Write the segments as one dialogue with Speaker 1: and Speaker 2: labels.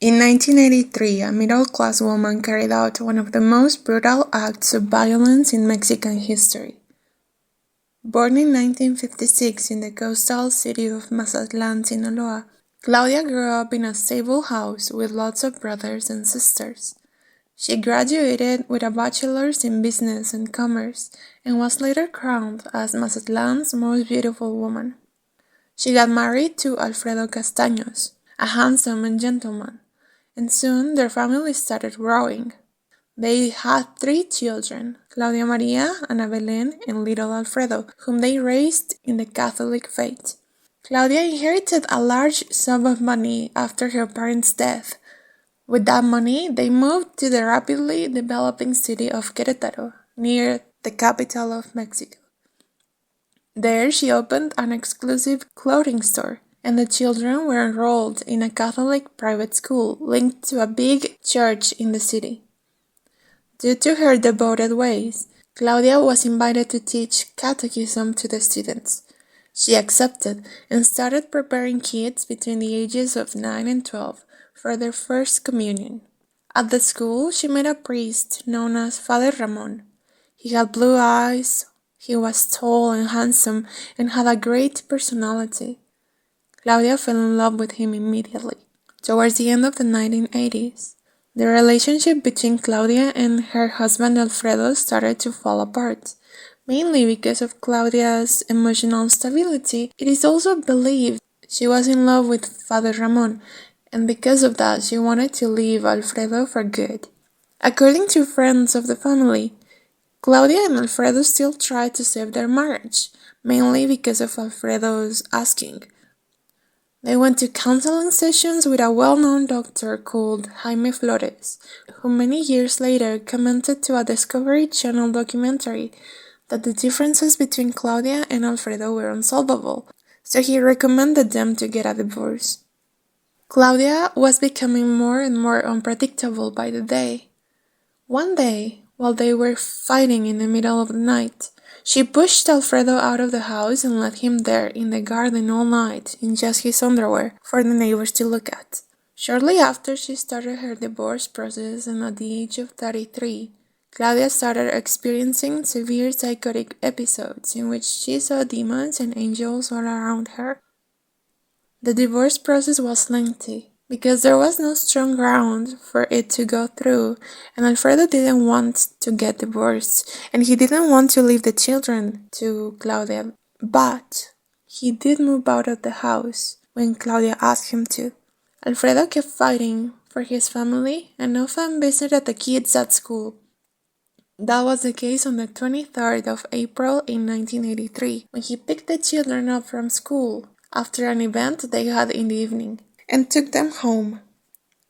Speaker 1: In 1983, a middle-class woman carried out one of the most brutal acts of violence in Mexican history. Born in 1956 in the coastal city of Mazatlan, Sinaloa, Claudia grew up in a stable house with lots of brothers and sisters. She graduated with a bachelor's in business and commerce and was later crowned as Mazatlan's most beautiful woman. She got married to Alfredo Castaños, a handsome gentleman, and soon their family started growing. They had 3 children, Claudia Maria, Ana Belén, and little Alfredo, whom they raised in the Catholic faith. Claudia inherited a large sum of money after her parents' death. With that money, they moved to the rapidly developing city of Querétaro, near the capital of Mexico. There she opened an exclusive clothing store, and the children were enrolled in a Catholic private school linked to a big church in the city. Due to her devoted ways, Claudia was invited to teach catechism to the students. She accepted and started preparing kids between the ages of 9 and 12 for their first communion. At the school, she met a priest known as Father Ramon. He had blue eyes, he was tall and handsome, and had a great personality. Claudia fell in love with him immediately. Towards the end of the 1980s, the relationship between Claudia and her husband Alfredo started to fall apart. Mainly because of Claudia's emotional stability, it is also believed she was in love with Father Ramon, and because of that she wanted to leave Alfredo for good. According to friends of the family, Claudia and Alfredo still tried to save their marriage, mainly because of Alfredo's asking. They went to counseling sessions with a well-known doctor called Jaime Flores, who many years later commented to a Discovery Channel documentary that the differences between Claudia and Alfredo were unsolvable, so he recommended them to get a divorce. Claudia was becoming more and more unpredictable by the day. One day, while they were fighting in the middle of the night, she pushed Alfredo out of the house and left him there in the garden all night in just his underwear for the neighbors to look at. Shortly after she started her divorce process, and at the age of 33, Claudia started experiencing severe psychotic episodes in which she saw demons and angels all around her. The divorce process was lengthy because there was no strong ground for it to go through, and Alfredo didn't want to get divorced, and he didn't want to leave the children to Claudia, but he did move out of the house when Claudia asked him to. Alfredo kept fighting for his family and often visited the kids at school. That was the case on the 23rd of April in 1983, when he picked the children up from school after an event they had in the evening, and took them home.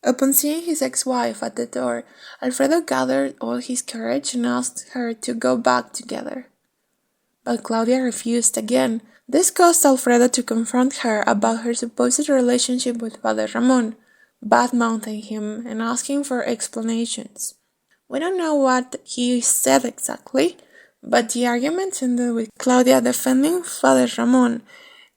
Speaker 1: Upon seeing his ex-wife at the door, Alfredo gathered all his courage and asked her to go back together. But Claudia refused again. This caused Alfredo to confront her about her supposed relationship with Father Ramon, bad-mouthing him and asking for explanations. We don't know what he said exactly, but the argument ended with Claudia defending Father Ramon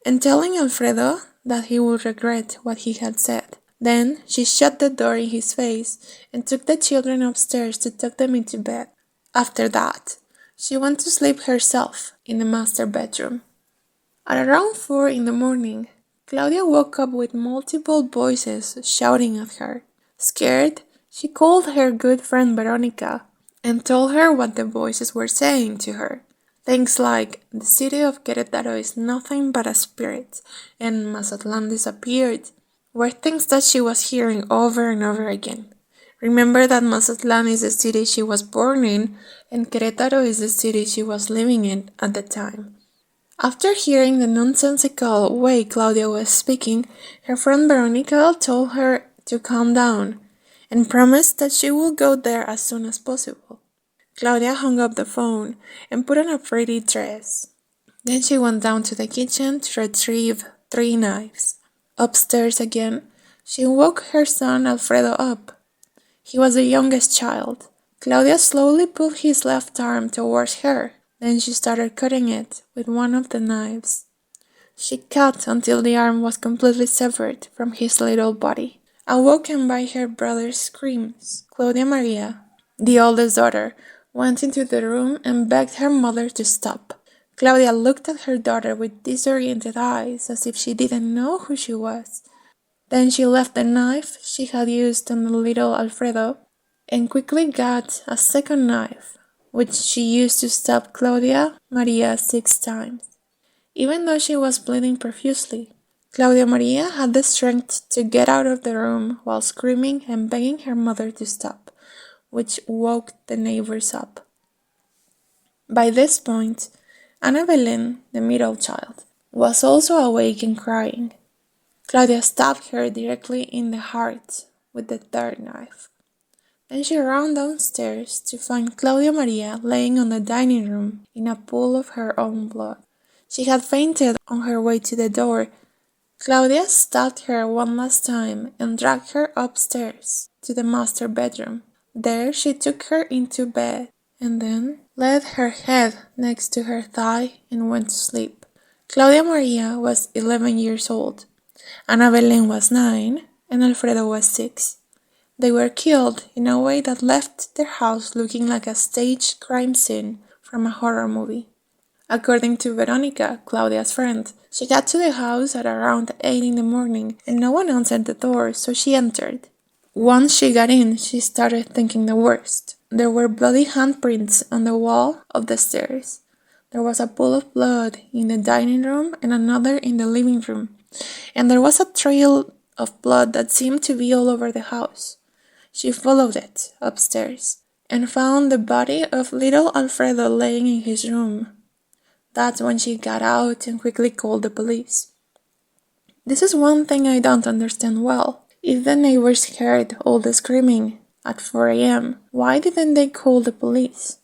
Speaker 1: and telling Alfredo that he would regret what he had said. Then she shut the door in his face and took the children upstairs to tuck them into bed. After that, she went to sleep herself in the master bedroom. At around 4 in the morning, Claudia woke up with multiple voices shouting at her. Scared, she called her good friend Veronica and told her what the voices were saying to her. Things like, the city of Querétaro is nothing but a spirit, and Mazatlan disappeared, were things that she was hearing over and over again. Remember that Mazatlan is the city she was born in, and Querétaro is the city she was living in at the time. After hearing the nonsensical way Claudia was speaking, her friend Veronica told her to calm down, and promised that she would go there as soon as possible. Claudia hung up the phone and put on a pretty dress. Then she went down to the kitchen to retrieve 3 knives. Upstairs again, she woke her son Alfredo up. He was the youngest child. Claudia slowly pulled his left arm towards her. Then she started cutting it with one of the knives. She cut until the arm was completely severed from his little body. Awoken by her brother's screams, Claudia Maria, the oldest daughter, went into the room and begged her mother to stop. Claudia looked at her daughter with disoriented eyes as if she didn't know who she was. Then she left the knife she had used on the little Alfredo and quickly got a second knife, which she used to stab Claudia Maria 6 times. Even though she was bleeding profusely, Claudia Maria had the strength to get out of the room while screaming and begging her mother to stop, which woke the neighbors up. By this point, Ana Belén, the middle child, was also awake and crying. Claudia stabbed her directly in the heart with the third knife. Then she ran downstairs to find Claudia Maria laying on the dining room in a pool of her own blood. She had fainted on her way to the door. Claudia stabbed her one last time and dragged her upstairs to the master bedroom. There she took her into bed and then laid her head next to her thigh and went to sleep. Claudia Maria was 11 years old. Ana Belén was 9 and Alfredo was 6. They were killed in a way that left their house looking like a staged crime scene from a horror movie. According to Veronica, Claudia's friend, she got to the house at around 8 in the morning and no one answered the door, so she entered. Once she got in, she started thinking the worst. There were bloody handprints on the wall of the stairs. There was a pool of blood in the dining room and another in the living room. And there was a trail of blood that seemed to be all over the house. She followed it upstairs and found the body of little Alfredo laying in his room. That's when she got out and quickly called the police. This is one thing I don't understand well. If the neighbors heard all the screaming at 4 a.m., why didn't they call the police?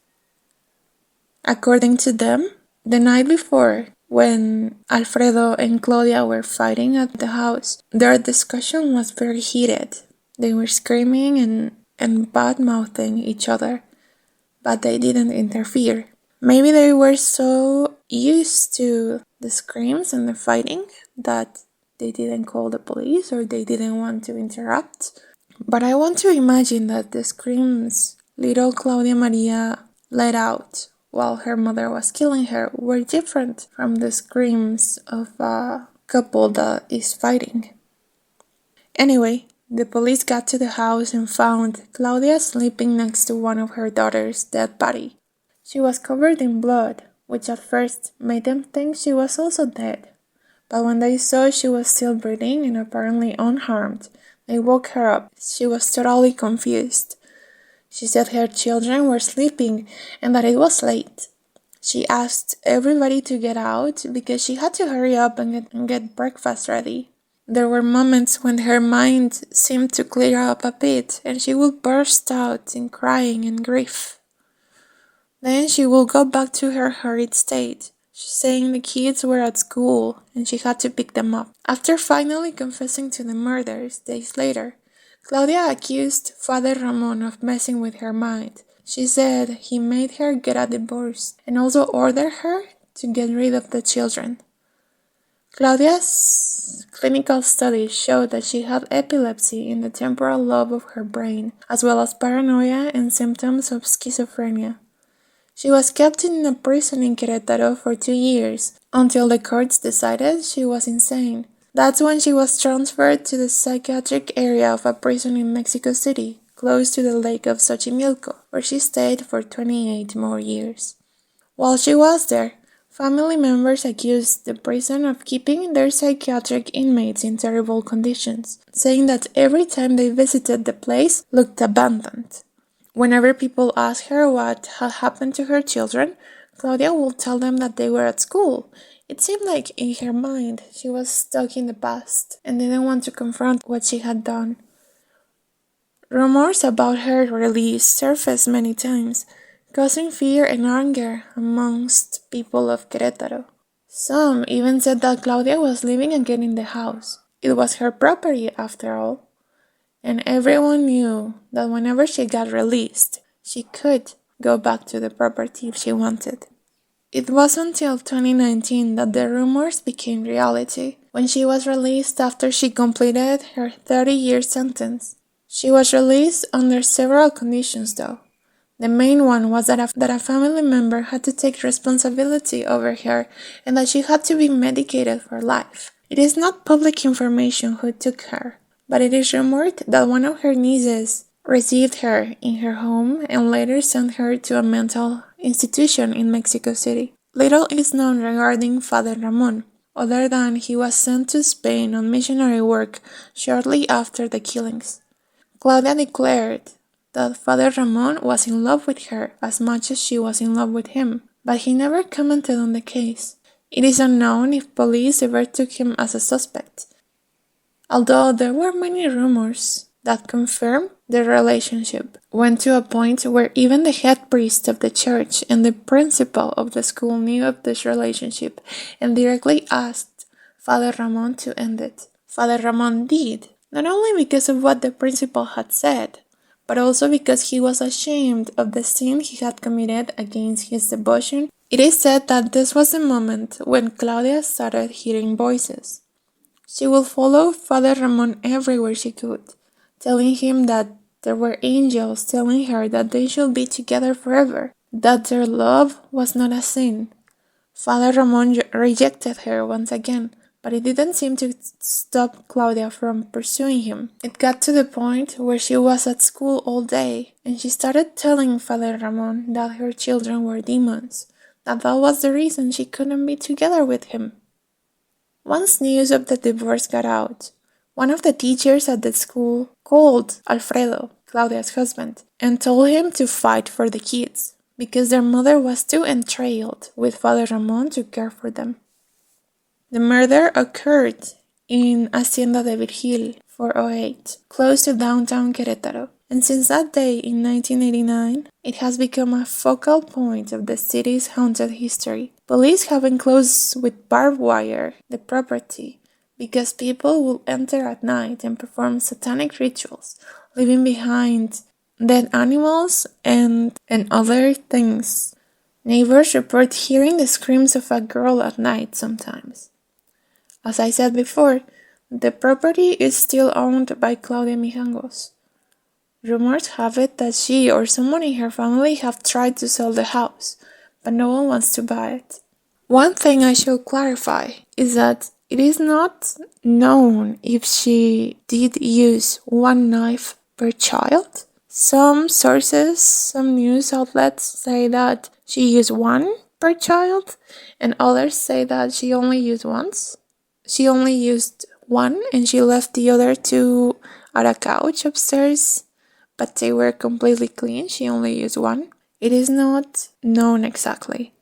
Speaker 1: According to them, the night before, when Alfredo and Claudia were fighting at the house, their discussion was very heated. They were screaming and bad-mouthing each other, but they didn't interfere. Maybe they were so used to the screams and the fighting that they didn't call the police or they didn't want to interrupt. But I want to imagine that the screams little Claudia Maria let out while her mother was killing her were different from the screams of a couple that is fighting. Anyway, the police got to the house and found Claudia sleeping next to one of her daughter's dead body. She was covered in blood, which at first made them think she was also dead. But when they saw she was still breathing and apparently unharmed, they woke her up. She was totally confused. She said her children were sleeping and that it was late. She asked everybody to get out because she had to hurry up and get breakfast ready. There were moments when her mind seemed to clear up a bit and she would burst out in crying and grief. Then she would go back to her hurried state, saying the kids were at school and she had to pick them up. After finally confessing to the murders days later, Claudia accused Father Ramon of messing with her mind. She said he made her get a divorce and also ordered her to get rid of the children. Claudia's clinical studies showed that she had epilepsy in the temporal lobe of her brain, as well as paranoia and symptoms of schizophrenia. She was kept in a prison in Querétaro for 2 years, until the courts decided she was insane. That's when she was transferred to the psychiatric area of a prison in Mexico City, close to the lake of Xochimilco, where she stayed for 28 more years. While she was there, family members accused the prison of keeping their psychiatric inmates in terrible conditions, saying that every time they visited the place looked abandoned. Whenever people asked her what had happened to her children, Claudia would tell them that they were at school. It seemed like in her mind she was stuck in the past and didn't want to confront what she had done. Rumors about her release surfaced many times, causing fear and anger amongst people of Querétaro. Some even said that Claudia was living again in the house. It was her property after all. And everyone knew that whenever she got released, she could go back to the property if she wanted. It was until 2019 that the rumors became reality, when she was released after she completed her 30-year sentence. She was released under several conditions, though. The main one was that a family member had to take responsibility over her and that she had to be medicated for life. It is not public information who took her, but it is rumored that one of her nieces received her in her home and later sent her to a mental institution in Mexico City. Little is known regarding Father Ramon, other than he was sent to Spain on missionary work shortly after the killings. Claudia declared that Father Ramon was in love with her as much as she was in love with him, but he never commented on the case. It is unknown if police ever took him as a suspect, although there were many rumors that confirmed their relationship went to a point where even the head priest of the church and the principal of the school knew of this relationship and directly asked Father Ramon to end it. Father Ramon did, not only because of what the principal had said, but also because he was ashamed of the sin he had committed against his devotion. It is said that this was the moment when Claudia started hearing voices. She would follow Father Ramon everywhere she could, telling him that there were angels telling her that they should be together forever, that their love was not a sin. Father Ramon rejected her once again, but it didn't seem to stop Claudia from pursuing him. It got to the point where she was at school all day, and she started telling Father Ramon that her children were demons, that was the reason she couldn't be together with him. Once news of the divorce got out, one of the teachers at the school called Alfredo, Claudia's husband, and told him to fight for the kids, because their mother was too enthralled with Father Ramon to care for them. The murder occurred in Hacienda de Virgil 408, close to downtown Querétaro, and since that day in 1989, it has become a focal point of the city's haunted history. Police have enclosed with barbed wire the property because people will enter at night and perform satanic rituals, leaving behind dead animals and other things. Neighbors report hearing the screams of a girl at night sometimes. As I said before, the property is still owned by Claudia Mijangos. Rumors have it that she or someone in her family have tried to sell the house, but no one wants to buy it. One thing I should clarify is that it is not known if she did use one knife per child. Some sources, some news outlets say that she used one per child, and others say that she only used once. She only used one and she left the other two at a couch upstairs, but they were completely clean. She only used one. It is not known exactly.